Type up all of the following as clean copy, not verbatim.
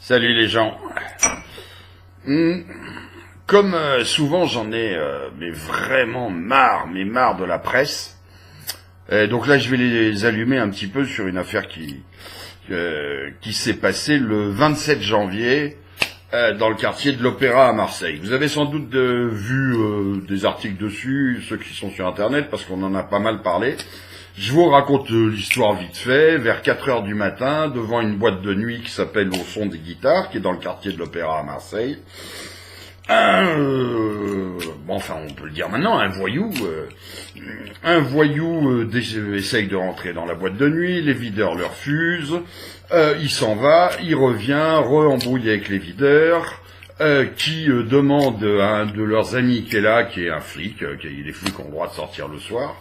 Salut les gens. Comme souvent j'en ai mais vraiment marre de la presse. Donc là je vais les allumer un petit peu sur une affaire qui s'est passée le 27 janvier dans le quartier de l'Opéra à Marseille. Vous avez sans doute vu des articles dessus, ceux qui sont sur internet, parce qu'on en a pas mal parlé. Je vous raconte l'histoire vite fait. Vers 4 heures du matin, devant une boîte de nuit qui s'appelle Au Son des Guitares, qui est dans le quartier de l'Opéra à Marseille, enfin on peut le dire maintenant, un voyou essaye de rentrer dans la boîte de nuit, les videurs le refusent, il s'en va, il revient, re-embrouille avec les videurs, qui demandent à un de leurs amis qui est là, qui est un flic, les flics ont le droit de sortir le soir,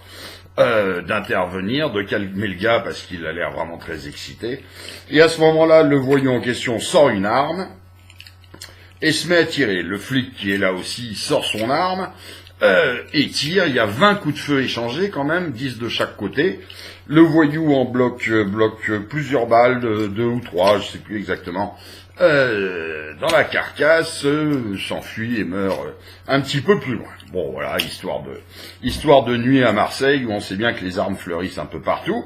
d'intervenir, de calmer le gars parce qu'il a l'air vraiment très excité. Et à ce moment-là, le voyou en question sort une arme et se met à tirer. Le flic qui est là aussi sort son arme et tire. Il y a 20 coups de feu échangés quand même, 10 de chaque côté. Le voyou en bloque plusieurs balles, 2 ou 3, je sais plus exactement, dans la carcasse, s'enfuit et meurt un petit peu plus loin. Bon voilà, histoire de nuit à Marseille, où on sait bien que les armes fleurissent un peu partout.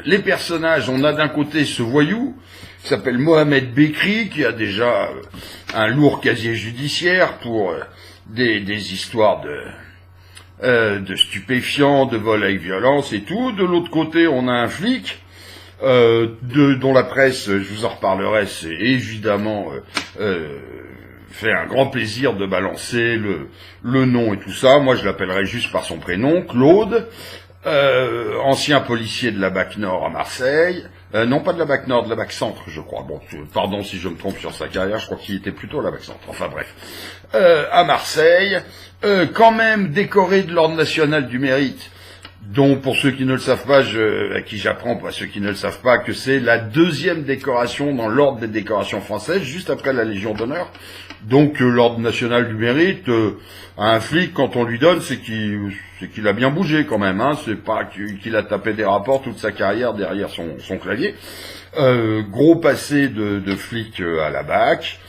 Les personnages, on a d'un côté ce voyou, qui s'appelle Mohamed Bekri, qui a déjà un lourd casier judiciaire pour des histoires de stupéfiants, de vol avec violence et tout. De l'autre côté, on a un flic, dont la presse, je vous en reparlerai, c'est évidemment fait un grand plaisir de balancer le nom et tout ça. Moi, je l'appellerai juste par son prénom, Claude, ancien policier de la BAC Nord à Marseille. Non, pas de la BAC Nord, de la BAC Centre, je crois. Bon, pardon si je me trompe sur sa carrière, je crois qu'il était plutôt à la BAC Centre. Enfin bref, à Marseille, quand même décoré de l'Ordre national du mérite, dont, pour ceux qui ne le savent pas, à qui j'apprends, pour ceux qui ne le savent pas, que c'est la 2e décoration dans l'ordre des décorations françaises, juste après la Légion d'honneur. Donc l'Ordre national du mérite, à un flic, quand on lui donne, c'est qu'il a bien bougé quand même, hein. C'est pas qu'il a tapé des rapports toute sa carrière derrière son clavier. Gros passé de flic à la BAC.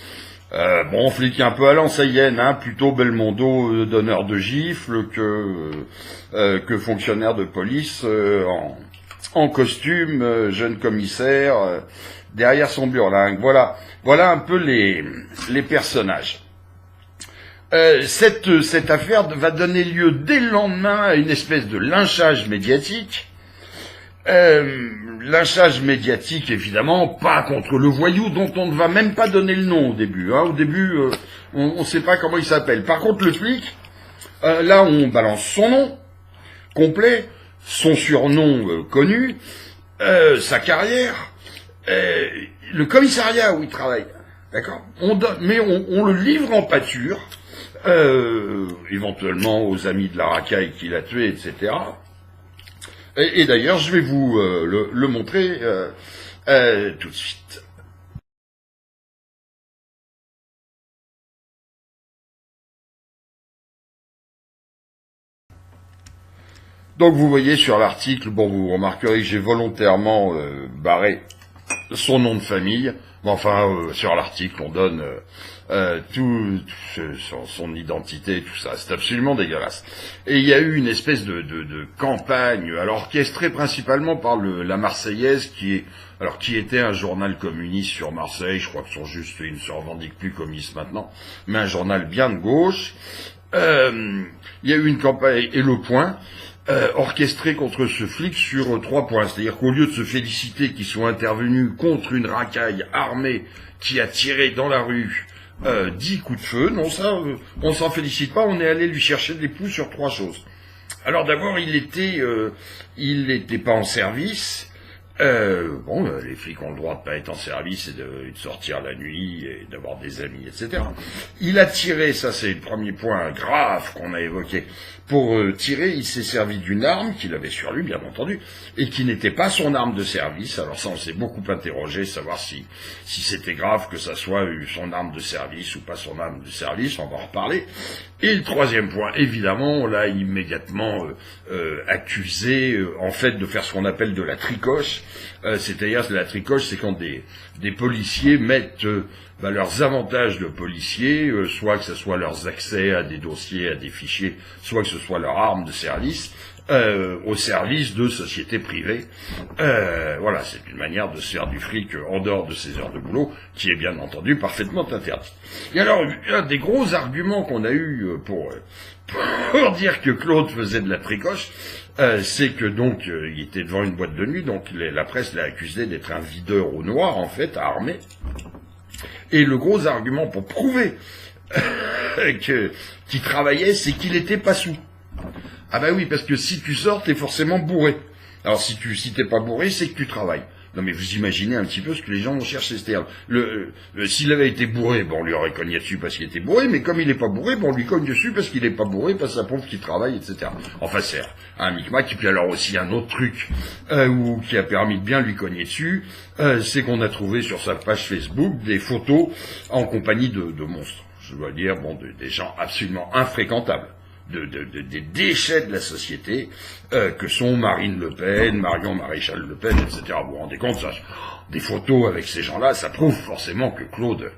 Flic un peu à l'ancienne, hein, plutôt Belmondo donneur de gifles que fonctionnaire de police en costume, jeune commissaire, derrière son burlingue. Voilà un peu les personnages. Cette affaire va donner lieu dès le lendemain à une espèce de lynchage médiatique. Lynchage médiatique, évidemment, pas contre le voyou, dont on ne va même pas donner le nom au début. Hein. Au début, on ne sait pas comment il s'appelle. Par contre, le flic, là, on balance son nom complet, son surnom connu, sa carrière, le commissariat où il travaille. D'accord ? Mais on le livre en pâture, éventuellement aux amis de la racaille qu'il a tué, etc. Et d'ailleurs, je vais vous le montrer tout de suite. Donc vous voyez sur l'article, vous remarquerez que j'ai volontairement barré son nom de famille. Sur l'article, on donne son identité, tout ça. C'est absolument dégueulasse. Et il y a eu une espèce de campagne, alors orchestrée principalement par la Marseillaise, qui était un journal communiste sur Marseille. Je crois ils ne se revendiquent plus communistes maintenant, mais un journal bien de gauche. Il y a eu une campagne, et Le Point, orchestré contre ce flic sur 3 points. C'est-à-dire qu'au lieu de se féliciter qu'ils soient intervenus contre une racaille armée qui a tiré dans la rue 10 coups de feu, non, ça, on s'en félicite pas, on est allé lui chercher des poux sur 3 choses. Alors d'abord, il était pas en service. Les flics ont le droit de pas être en service et de sortir la nuit et d'avoir des amis, etc. Il a tiré, ça c'est le premier point grave qu'on a évoqué. Pour tirer, il s'est servi d'une arme qu'il avait sur lui, bien entendu, et qui n'était pas son arme de service. Alors ça, on s'est beaucoup interrogé, savoir si c'était grave que ça soit son arme de service ou pas son arme de service, on va en reparler. Et le troisième point, évidemment, on l'a immédiatement accusé, en fait, de faire ce qu'on appelle de la tricoche, C'est-à-dire, la tricoche, c'est quand des policiers mettent leurs avantages de policiers, soit que ce soit leurs accès à des dossiers, à des fichiers, soit que ce soit leur arme de service, au service de sociétés privées. Voilà, c'est une manière de se faire du fric en dehors de ses heures de boulot, qui est bien entendu parfaitement interdite. Et alors, un des gros arguments qu'on a eu pour dire que Claude faisait de la tricoche, c'est que donc il était devant une boîte de nuit, donc la presse l'a accusé d'être un videur au noir, en fait, armé. Et le gros argument pour prouver qu'il travaillait, c'est qu'il était pas sous. Ah bah oui, parce que si tu sors, t'es forcément bourré. Alors si t'es pas bourré, c'est que tu travailles. Non mais vous imaginez un petit peu ce que les gens vont chercher, c'est-à-dire, s'il avait été bourré, bon, on lui aurait cogné dessus parce qu'il était bourré, mais comme il est pas bourré, bon, on lui cogne dessus parce qu'il est pas bourré, parce que ça prouve qu'il travaille, etc. Enfin, c'est un micmac. Et puis alors aussi un autre truc, qui a permis de bien lui cogner dessus, c'est qu'on a trouvé sur sa page Facebook des photos en compagnie de monstres. Je dois dire, bon, des gens absolument infréquentables. Des déchets de la société, que sont Marine Le Pen, Marion Maréchal Le Pen, etc. Vous vous rendez compte, ça, des photos avec ces gens-là, ça prouve forcément que Claude,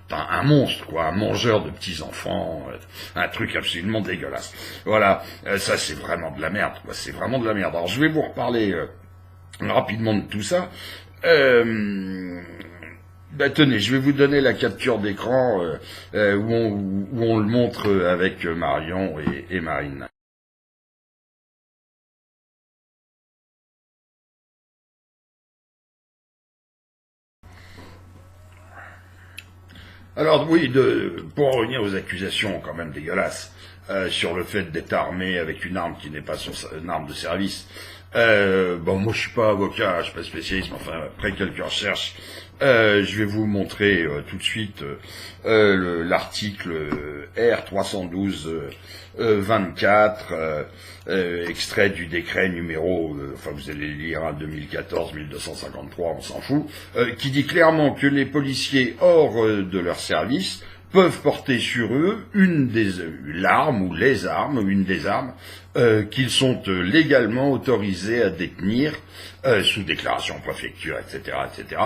t'as un monstre, quoi, un mangeur de petits-enfants, un truc absolument dégueulasse. Voilà, ça c'est vraiment de la merde, quoi, c'est vraiment de la merde. Alors je vais vous reparler rapidement de tout ça. Tenez, je vais vous donner la capture d'écran où on le montre avec Marion et Marine. Alors oui, pour revenir aux accusations quand même dégueulasses sur le fait d'être armé avec une arme qui n'est pas une arme de service. Moi je suis pas avocat, je suis pas spécialiste, mais enfin après quelques recherches, je vais vous montrer tout de suite l'article R312 24, extrait du décret numéro, vous allez lire, 2014-1253, on s'en fout, qui dit clairement que les policiers hors de leur service peuvent porter sur eux l'arme ou les armes, une des armes, qu'ils sont légalement autorisés à détenir, sous déclaration préfecture, etc.,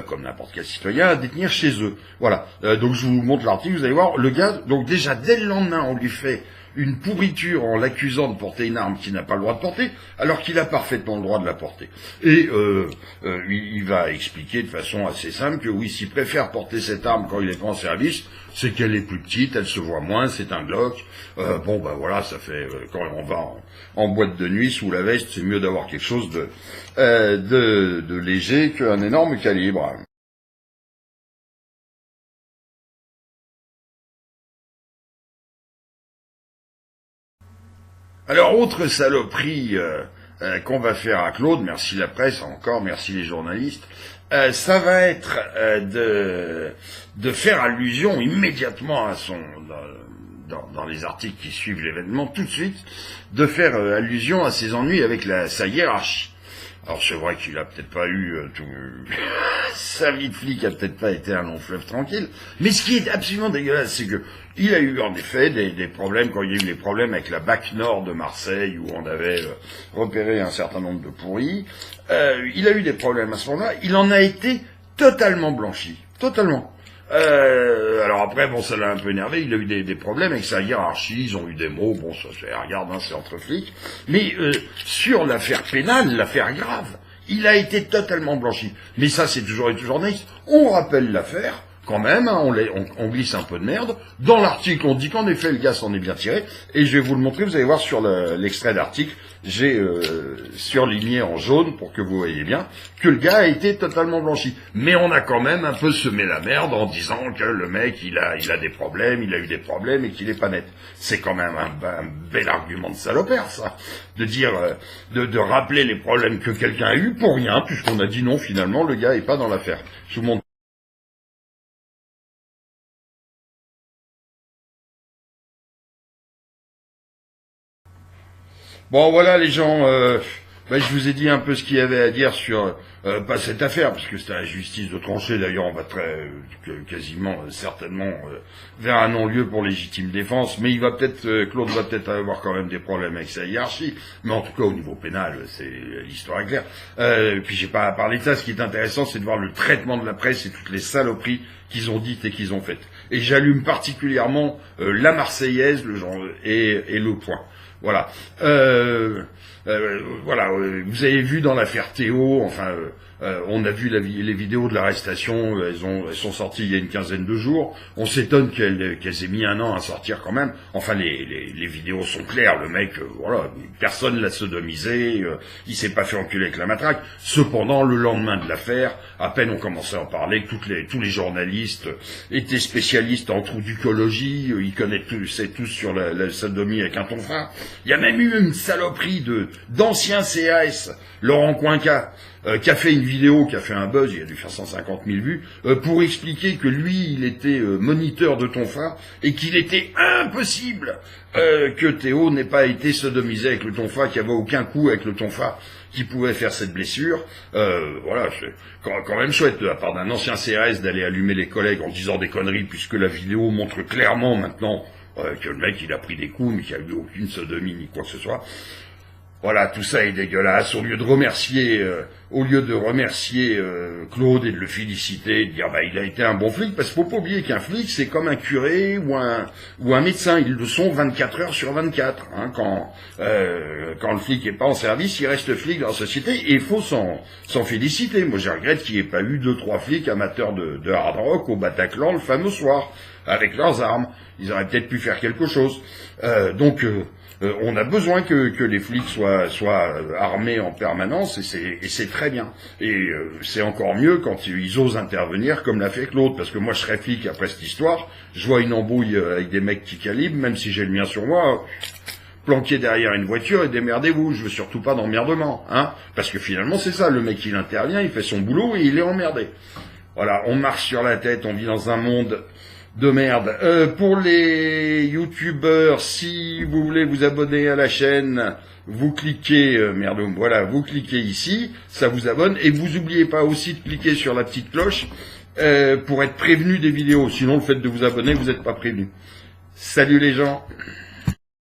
comme n'importe quel citoyen, à détenir chez eux. Voilà. Donc je vous montre l'article, vous allez voir, le gars, donc déjà dès le lendemain, on lui fait une pourriture en l'accusant de porter une arme qu'il n'a pas le droit de porter, alors qu'il a parfaitement le droit de la porter. Et il va expliquer de façon assez simple que oui, s'il préfère porter cette arme quand il est pas en service, c'est qu'elle est plus petite, elle se voit moins, c'est un Glock. Voilà, ça fait quand on va en boîte de nuit sous la veste, c'est mieux d'avoir quelque chose de léger qu'un énorme calibre. Alors, autre saloperie qu'on va faire à Claude, merci la presse encore, merci les journalistes, ça va être de faire allusion immédiatement à dans les articles qui suivent l'événement, tout de suite, de faire allusion à ses ennuis avec sa hiérarchie. Alors c'est vrai qu'il a peut-être pas eu sa vie de flic a peut-être pas été un long fleuve tranquille, mais ce qui est absolument dégueulasse, c'est que il a eu en effet des problèmes quand il y a eu les problèmes avec la BAC Nord de Marseille où on avait repéré un certain nombre de pourris. Il a eu des problèmes à ce moment-là. Il en a été totalement blanchi, totalement. Alors après, bon, ça l'a un peu énervé, il a eu des problèmes avec sa hiérarchie, ils ont eu des mots, bon, ça, regarde, c'est entre flics, mais sur l'affaire pénale, l'affaire grave, il a été totalement blanchi. Mais ça, c'est toujours et toujours nice. On rappelle l'affaire, quand même, on glisse un peu de merde. Dans l'article, on dit qu'en effet, le gars s'en est bien tiré, et je vais vous le montrer, vous allez voir sur l'extrait d'article, j'ai surligné en jaune, pour que vous voyez bien, que le gars a été totalement blanchi. Mais on a quand même un peu semé la merde en disant que le mec, il a des problèmes, il a eu des problèmes, et qu'il est pas net. C'est quand même un bel argument de salopère, ça. De dire, de rappeler les problèmes que quelqu'un a eu pour rien, puisqu'on a dit non, finalement, le gars est pas dans l'affaire. Je vous montre. Bon, voilà les gens, Je vous ai dit un peu ce qu'il y avait à dire sur pas cette affaire, parce que c'est à la justice de trancher. D'ailleurs, on va quasiment certainement vers un non-lieu pour légitime défense. Mais Claude va peut-être avoir quand même des problèmes avec sa hiérarchie. Mais en tout cas, au niveau pénal, l'histoire est claire. Puis j'ai pas parlé de ça. Ce qui est intéressant, c'est de voir le traitement de la presse et toutes les saloperies qu'ils ont dites et qu'ils ont faites. Et j'allume particulièrement la Marseillaise, et le Point. Voilà. Voilà. Vous avez vu dans l'affaire Théo, on a vu les vidéos de l'arrestation. Elles sont sorties il y a une quinzaine de jours. On s'étonne qu'elles aient mis un an à sortir quand même. Enfin, les vidéos sont claires. Le mec, voilà, personne l'a sodomisé. Il s'est pas fait enculer avec la matraque. Cependant, le lendemain de l'affaire, à peine on commençait à en parler, tous les journalistes étaient spécialistes en troudicologie. Ils connaissaient tous sur la sodomie avec un tonfa. Il y a même eu une saloperie d'anciens CAS, Laurent Coinca, qui a fait une vidéo, qui a fait un buzz, il a dû faire 150 000 vues, pour expliquer que lui, il était moniteur de tonfa, et qu'il était impossible que Théo n'ait pas été sodomisé avec le tonfa, qu'il n'y avait aucun coup avec le tonfa qui pouvait faire cette blessure. Voilà, c'est quand même chouette de la part d'un ancien CAS d'aller allumer les collègues en disant des conneries, puisque la vidéo montre clairement maintenant que le mec, il a pris des coups, mais qu'il n'y a eu aucune sodomie ni quoi que ce soit. Voilà, tout ça est dégueulasse. Au lieu de remercier Claude et de le féliciter, de dire il a été un bon flic, parce qu'il faut pas oublier qu'un flic c'est comme un curé ou un médecin, ils le sont 24 heures sur 24. Hein, quand le flic est pas en service, il reste flic dans la société et il faut s'en féliciter. Moi, je regrette qu'il n'y ait pas eu 2-3 flics amateurs de hard rock au Bataclan le fameux soir avec leurs armes. Ils auraient peut-être pu faire quelque chose. On a besoin que les flics soient armés en permanence et c'est très bien. Et c'est encore mieux quand ils osent intervenir comme l'a fait Claude, parce que moi je serais flic après cette histoire, je vois une embrouille avec des mecs qui calibrent, même si j'ai le mien sur moi, planqué derrière une voiture et démerdez-vous, je veux surtout pas d'emmerdement, hein, parce que finalement c'est ça, le mec il intervient, il fait son boulot et il est emmerdé. Voilà, on marche sur la tête, on vit dans un monde de merde. Pour les youtubeurs, si vous voulez vous abonner à la chaîne, vous cliquez, vous cliquez ici, ça vous abonne, et vous oubliez pas aussi de cliquer sur la petite cloche pour être prévenu des vidéos. Sinon, le fait de vous abonner, vous n'êtes pas prévenu. Salut les gens.